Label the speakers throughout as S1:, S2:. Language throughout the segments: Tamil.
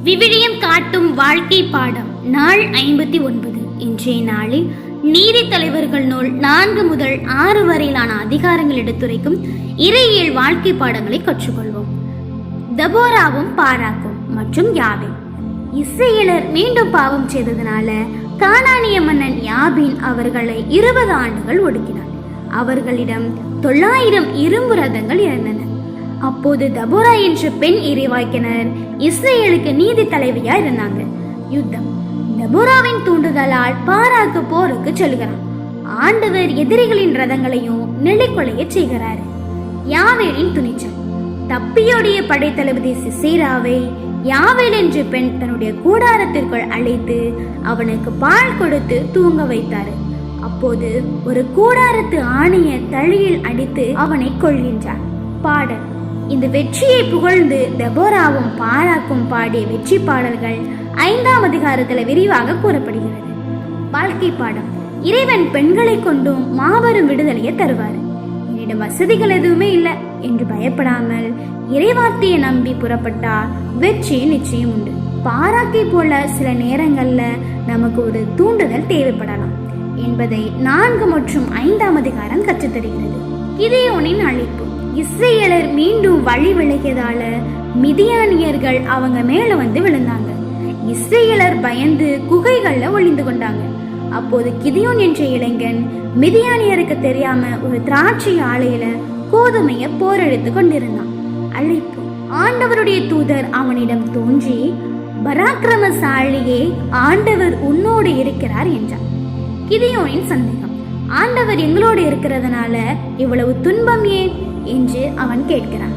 S1: விவிலியம் காட்டும் வாழ்க்கை பாடம் நாள் 59. இன்றைய நாளில் நீதி தலைவர்கள் நூல் 4 முதல் 6 வரையிலான அதிகாரங்கள் எடுத்துரைக்கும் இறையியல் வாழ்க்கை பாடங்களை கற்றுக்கொள்வோம். தெபோராவும் பாராக்கும் மற்றும் யாபின். இஸ்ரேலர் மீண்டும் பாவம் செய்ததனால கானானிய மன்னன் யாபின் அவர்களை 20 ஆண்டுகள் ஒடுக்கினார். அவர்களிடம் 900 இரும்பு ரதங்கள் இருந்தன. அப்போது தெபோரா என்ற பெண் இறைவாக்கினர் இஸ்ரேலுக்கு நீதி தலைவியா இருந்தாங்க. யுத்தம். தெபோராவின் தூண்டுதலால் பாராக்கு போருக்கு செல்கிறான். ஆண்டவர் எதிரிகளின் ரதங்களையும் நிலைக்கொலைய செய்கிறாரு. யாவேலின் துணிச்சல். தப்பியோடைய படைத்தளபதி சிசேராவை யாவேல் என்ற பெண் தன்னுடைய கூடாரத்திற்குள் அழைத்து அவனுக்கு பால் கொடுத்து தூங்க வைத்தாரு. அப்போது ஒரு கூடாரத்து ஆணைய தழியில் அடித்து அவனை கொள்கின்றார். பாடல். இந்த வெற்றியை புகழ்ந்து தெபோராவும் பாராக்கும் பாடிய வெற்றி பாடல்கள் 5ஆம் அதிகாரத்தில் விரிவாக கூறப்படுகிறது. வாழ்க்கை பாடம். இறைவன் பெண்களை கொண்டும் மாபெரும் விடுதலையை தருவார். என்னிடம் வசதிகள் எதுவுமே இல்லை என்று பயப்படாமல் இறைவார்த்தையை நம்பி புறப்பட்டால் வெற்றி நிச்சயம் உண்டு. பாராக்கை போல சில நேரங்கள்ல நமக்கு ஒரு தூண்டுதல் தேவைப்படலாம் என்பதை 4 மற்றும் 5ஆம் அதிகாரம் கற்றுத்தருகிறது. கிதியோனின் அழைப்பு. இஸ்ரேலர் மீண்டும் வழி விலகியதால மிதியானியர்கள் அவங்க மேல வந்து விழுந்தாங்க. இஸ்ரேலர் பயந்து குகைகள்ல ஒளிந்து கொண்டாங்க. அப்போது கிதியோன் என்ற இளைஞன் மிதியானியருக்கு தெரியாம ஒரு திராட்சை ஆலையில கோதுமைய போரெடுத்து கொண்டிருந்தான். அழைப்பு. ஆண்டவருடைய தூதர் அவனிடம் தோன்றி, பராக்கிரமசாலியே, ஆண்டவர் உன்னோடு இருக்கிறார் என்றார். கிதியோனின் சந்தேகம். ஆண்டவர் எங்களோடு இருக்கிறதுனால இவ்வளவு துன்பம் ஏன் என்று அவன் கேட்கிறான்.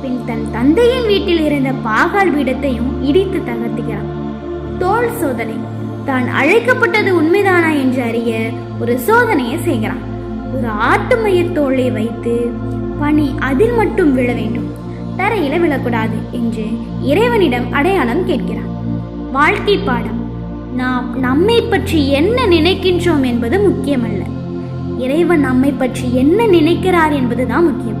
S1: பின் தன் தந்தையின் வீட்டில் இருந்த பாகால் பீடத்தையும் இடித்து தகர்த்துகிறான். தோல் சோதனை. தான் அழைக்கப்பட்டது உண்மைதானா என்று அறிய ஒரு சோதனையை செய்கிறான். ஒரு ஆட்டு மயிர் தோலை வைத்து பனி அதில் மட்டும் விழ வேண்டும், தரையில விழக்கூடாது என்று இறைவனிடம் அடையாளம் கேட்கிறான். வாழ்க்கை பாடம். நாம் நம்மை பற்றி என்ன நினைக்கின்றோம் என்பது முக்கியமல்ல, இறைவன் நம்மை பற்றி என்ன நினைக்கிறார் என்பதுதான் முக்கியம்.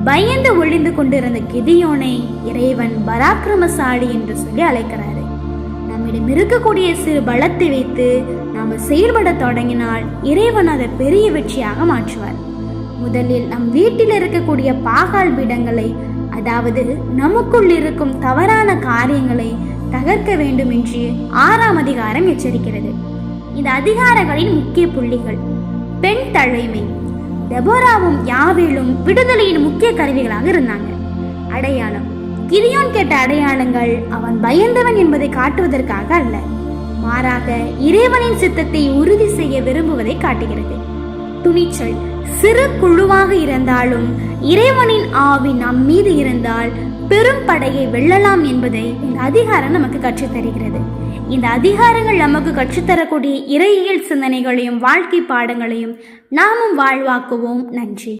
S1: பயந்து ஒளிந்து கொண்டிருந்த கிதியோனை இறைவன் பராக்கிரமசாலி என்று சொல்லி அழைக்கிறாரு. நம்மிடம் இருக்கக்கூடிய சிறு பலத்தை வைத்து நாம செயல்பட தொடங்கினால் இறைவன் அதை பெரிய வெற்றியாக மாற்றுவார். முதலில் நம் வீட்டில் இருக்கக்கூடிய பாகால் பீடங்களை, அதாவது நமக்குள் இருக்கும் தவறான காரியங்களை தகர்க்க வேண்டும் என்று 6ஆம் அதிகாரம் எச்சரிக்கிறது. இந்த அதிகாரங்களின் முக்கிய புள்ளிகள். பெண் தலைமை. தெபோராவும் யாவேலும் விடுதலையின் முக்கிய கருவிகளாக இருந்தாங்க. அடையாளம். கிதியோன் கேட்ட அடையாளங்கள் அவன் பயந்தவன் என்பதை காட்டுவதற்காக அல்ல, மாறாக இறைவனின் சித்தத்தை உறுதி செய்ய விரும்புவதை காட்டுகிறது. துணிச்சல். சிறு குழுவாக இருந்தாலும் இறைவனின் ஆவி நம் மீது இருந்தால் பெரும் படையை வெல்லலாம் என்பதை இந்த அதிகாரம் நமக்கு கற்றுத்தருகிறது. இந்த அதிகாரங்கள் நமக்கு கற்றுத்தரக்கூடிய இறையியல் சிந்தனைகளையும் வாழ்க்கை பாடங்களையும் நாமும் வாழ்வாக்குவோம். நன்றி.